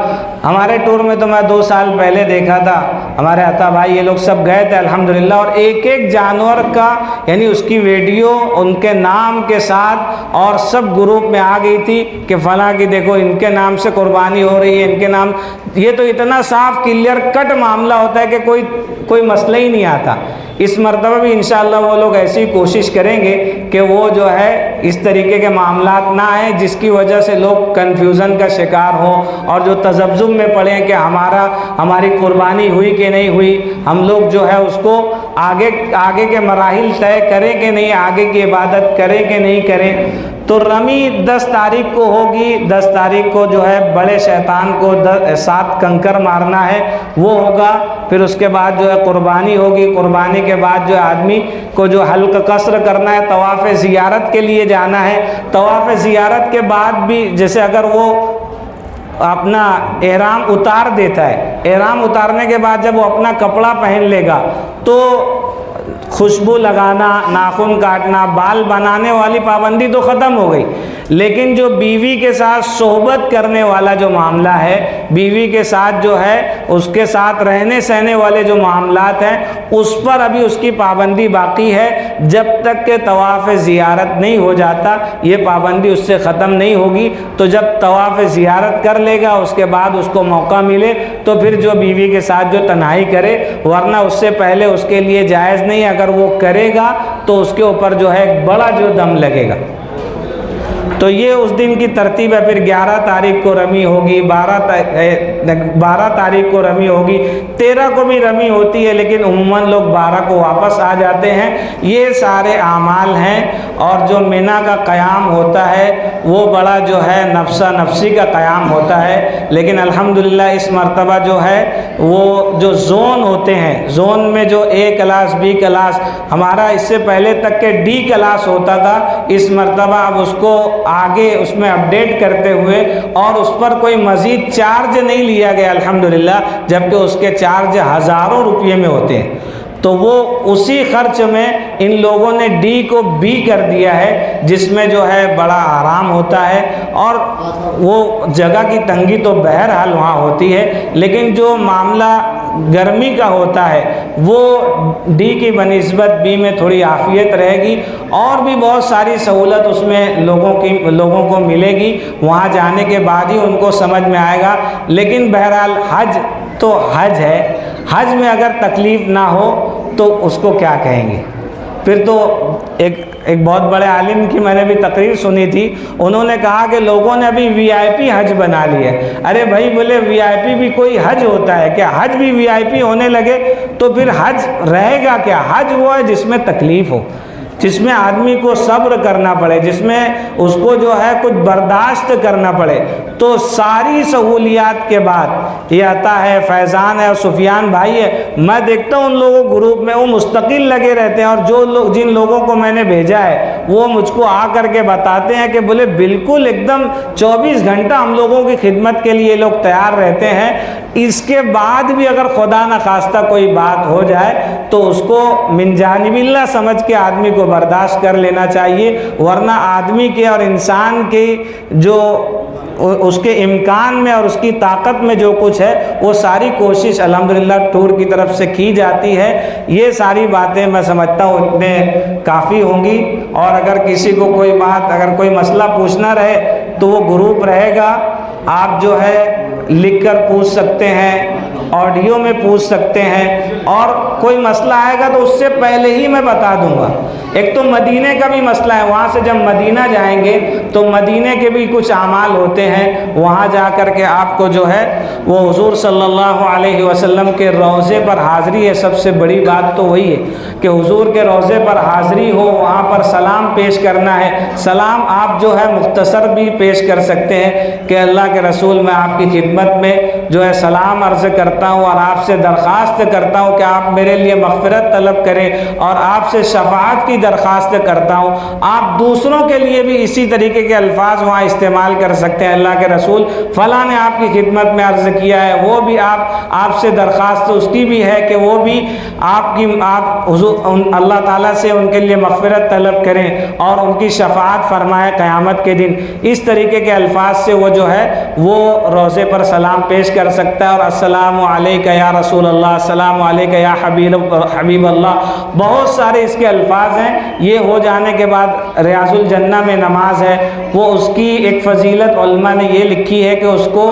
ہمارے ٹور میں تو میں 2 سال پہلے دیکھا تھا، ہمارے عطا بھائی یہ لوگ سب گئے تھے الحمدللہ، اور ایک ایک جانور کا یعنی اس کی ویڈیو ان کے نام کے ساتھ اور سب گروپ میں آ گئی تھی کہ فلاں کی دیکھو ان کے نام سے قربانی ہو رہی ہے، ان کے نام۔ یہ تو اتنا صاف کلیئر کٹ معاملہ ہوتا ہے کہ کوئی مسئلہ ہی نہیں آتا۔ اس مرتبہ بھی انشاءاللہ وہ لوگ ایسی کوشش کریں گے کہ وہ جو ہے اس طریقے کے معاملات نہ آئیں جس کی وجہ سے لوگ کنفیوژن کا شکار ہوں اور جو تذبذب میں پڑیں کہ ہماری قربانی ہوئی کہ نہیں ہوئی۔ ہم لوگ جو ہے اس کو آگے کے مراحل طے کریں کہ نہیں، آگے کی عبادت کریں کہ نہیں کریں۔ تو رمی 10 تاریخ کو ہوگی، 10 تاریخ کو جو ہے بڑے شیطان کو 7 کنکر مارنا ہے، وہ ہوگا۔ پھر اس کے بعد جو ہے قربانی ہوگی، قربانی کے بعد جو آدمی کو جو حلق قصر کرنا ہے، طواف زیارت کے لیے جانا ہے۔ طواف زیارت کے بعد بھی جیسے اگر وہ اپنا احرام اتار دیتا ہے، احرام اتارنے کے بعد جب وہ اپنا کپڑا پہن لے گا تو خوشبو لگانا، ناخن کاٹنا، بال بنانے والی پابندی تو ختم ہو گئی، لیکن جو بیوی کے ساتھ صحبت کرنے والا جو معاملہ ہے، بیوی کے ساتھ جو ہے اس کے ساتھ رہنے سہنے والے جو معاملات ہیں، اس پر ابھی اس کی پابندی باقی ہے۔ جب تک کہ طواف زیارت نہیں ہو جاتا یہ پابندی اس سے ختم نہیں ہوگی۔ تو جب طواف زیارت کر لے گا اس کے بعد اس کو موقع ملے تو پھر جو بیوی کے ساتھ جو تنہائی کرے، ورنہ اس سے پہلے اس کے لیے جائز نہیں۔ اگر وہ کرے گا تو اس کے اوپر جو ہے ایک بڑا جو دم لگے گا۔ تو یہ اس دن کی ترتیب ہے۔ پھر 11 تاریخ کو رمی ہوگی، 12 تاریخ کو رمی ہوگی، 13 کو بھی رمی ہوتی ہے، لیکن عموماً لوگ 12 کو واپس آ جاتے ہیں۔ یہ سارے اعمال ہیں، اور جو مینا کا قیام ہوتا ہے وہ بڑا جو ہے نفسا نفسی کا قیام ہوتا ہے، لیکن الحمدللہ اس مرتبہ جو ہے وہ جو زون ہوتے ہیں، زون میں جو A کلاس B کلاس، ہمارا اس سے پہلے تک کے D کلاس ہوتا تھا، اس مرتبہ اب اس کو آگے اس میں اپڈیٹ کرتے ہوئے اور اس پر کوئی مزید چارج نہیں لیا گیا الحمدللہ، جبکہ اس کے چارج ہزاروں روپے میں ہوتے ہیں۔ تو وہ اسی خرچ میں ان لوگوں نے D کو B کر دیا ہے، جس میں جو ہے بڑا آرام ہوتا ہے، اور وہ جگہ کی تنگی تو بہرحال وہاں ہوتی ہے، لیکن جو معاملہ گرمی کا ہوتا ہے وہ ڈی کی بنسبت بی میں تھوڑی عافیت رہے گی، اور بھی بہت ساری سہولت اس میں لوگوں کو ملے گی، وہاں جانے کے بعد ہی ان کو سمجھ میں آئے گا۔ لیکن بہرحال حج تو حج ہے، حج میں اگر تکلیف نہ ہو تو اس کو کیا کہیں گے؟ پھر تو ایک بہت بڑے عالم کی میں نے بھی تقریر سنی تھی، انہوں نے کہا کہ لوگوں نے ابھی وی آئی پی حج بنا لی ہے۔ ارے بھائی بولے وی آئی پی بھی کوئی حج ہوتا ہے کیا؟ حج بھی وی آئی پی ہونے لگے تو پھر حج رہے گا کیا؟ حج وہ ہے جس میں تکلیف ہو، جس میں آدمی کو صبر کرنا پڑے، جس میں اس کو جو ہے کچھ برداشت کرنا پڑے۔ تو ساری سہولیات کے بعد یہ آتا ہے، فیضان ہے اور سفیان بھائی ہے، میں دیکھتا ہوں ان لوگوں گروپ میں وہ مستقل لگے رہتے ہیں، اور جن لوگوں کو میں نے بھیجا ہے وہ مجھ کو آ کر کے بتاتے ہیں کہ بولے بالکل ایک دم 24 گھنٹہ ہم لوگوں کی خدمت کے لیے لوگ تیار رہتے ہیں۔ اس کے بعد بھی اگر خدا نخواستہ کوئی بات ہو جائے تو اس کو من جانب اللہ سمجھ کے آدمی کو برداشت کر لینا چاہیے، ورنہ آدمی کے اور انسان کے جو اس کے امکان میں اور اس کی طاقت میں جو کچھ ہے وہ ساری کوشش الحمدللہ ٹور کی طرف سے کی جاتی ہے۔ یہ ساری باتیں میں سمجھتا ہوں اتنے کافی ہوں گی، اور اگر کسی کو کوئی بات، اگر کوئی مسئلہ پوچھنا رہے تو وہ گروپ رہے گا، آپ جو ہے لکھ کر پوچھ سکتے ہیں، آڈیو میں پوچھ سکتے ہیں، اور کوئی مسئلہ آئے گا تو اس سے پہلے ہی میں بتا دوں گا۔ ایک تو مدینے کا بھی مسئلہ ہے، وہاں سے جب مدینہ جائیں گے تو مدینے کے بھی کچھ اعمال ہوتے ہیں، وہاں جا کر کے آپ کو جو ہے وہ حضور صلی اللہ علیہ وسلم کے روضے پر حاضری ہے۔ سب سے بڑی بات تو وہی ہے کہ حضور کے روضے پر حاضری ہو، وہاں پر سلام پیش کرنا ہے۔ سلام آپ جو ہے مختصر بھی پیش کر سکتے ہیں کہ اللہ کے رسول میں آپ کی خدمت میں جو ہے سلام عرض کرتا ہوں اور آپ سے درخواست کرتا ہوں کہ آپ میرے لیے مغفرت طلب کریں، اور آپ سے شفاعت کی درخواست کرتا ہوں۔ آپ دوسروں کے لیے بھی اسی طریقے کے الفاظ وہاں استعمال کر سکتے ہیں، اللہ کے رسول فلاں نے آپ کی خدمت میں عرض کیا ہے، وہ بھی آپ سے درخواست اس کی بھی ہے کہ وہ بھی آپ اللہ تعالیٰ سے ان کے لیے مغفرت طلب کریں اور ان کی شفاعت فرمائے قیامت کے دن۔ اس طریقے کے الفاظ سے وہ جو ہے وہ روضے پر سلام پیش کر سکتا ہے، اور السلام علیکہ یا رسول اللہ، السلام علیکہ یا حبیب اللہ، بہت سارے اس کے الفاظ ہیں۔ یہ ہو جانے کے بعد ریاض الجنہ میں نماز ہے، وہ اس کی ایک فضیلت علماء نے یہ لکھی ہے کہ اس کو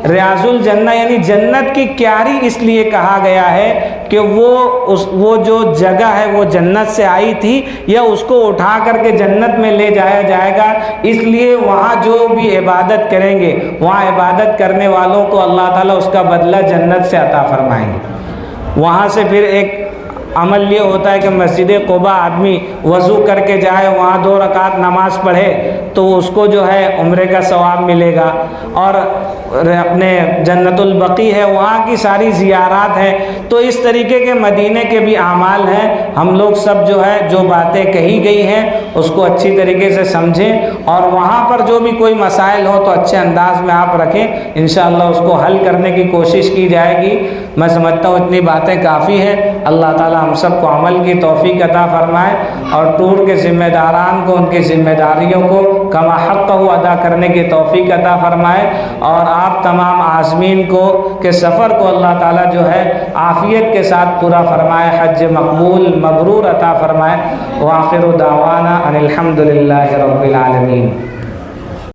ریاض الجنہ یعنی جنت کی کیاری اس لیے کہا گیا ہے کہ وہ جو جگہ ہے وہ جنت سے آئی تھی، یا اس کو اٹھا کر کے جنت میں لے جایا جائے گا، اس لیے وہاں جو بھی عبادت کریں گے وہاں عبادت کرنے والوں کو اللہ تعالیٰ اس کا بدلہ جنت سے عطا فرمائیں گے۔ وہاں سے پھر ایک عمل یہ ہوتا ہے کہ مسجد قباء آدمی وضو کر کے جائے، وہاں 2 رکعت نماز پڑھے تو اس کو جو ہے عمرے کا ثواب ملے گا، اور اپنے جنت البقیع ہے وہاں کی ساری زیارات ہیں۔ تو اس طریقے کے مدینے کے بھی اعمال ہیں۔ ہم لوگ سب جو ہے جو باتیں کہی گئی ہیں اس کو اچھی طریقے سے سمجھیں، اور وہاں پر جو بھی کوئی مسائل ہو تو اچھے انداز میں آپ رکھیں، انشاءاللہ اس کو حل کرنے کی کوشش کی جائے گی۔ میں سمجھتا ہوں اتنی باتیں کافی ہیں۔ اللہ تعالیٰ ہم سب کو عمل کی توفیق عطا فرمائے، اور ٹور کے ذمہ داران کو ان کی ذمہ داریوں کو کما حق ادا کرنے کی توفیق عطا فرمائے، اور آپ تمام عازمین کو کہ سفر کو اللہ تعالیٰ جو ہے عافیت کے ساتھ پورا فرمائے، حج مقبول مبرور عطا فرمائے۔ وآخر دعوانا ان الحمد للہ رب العالمین۔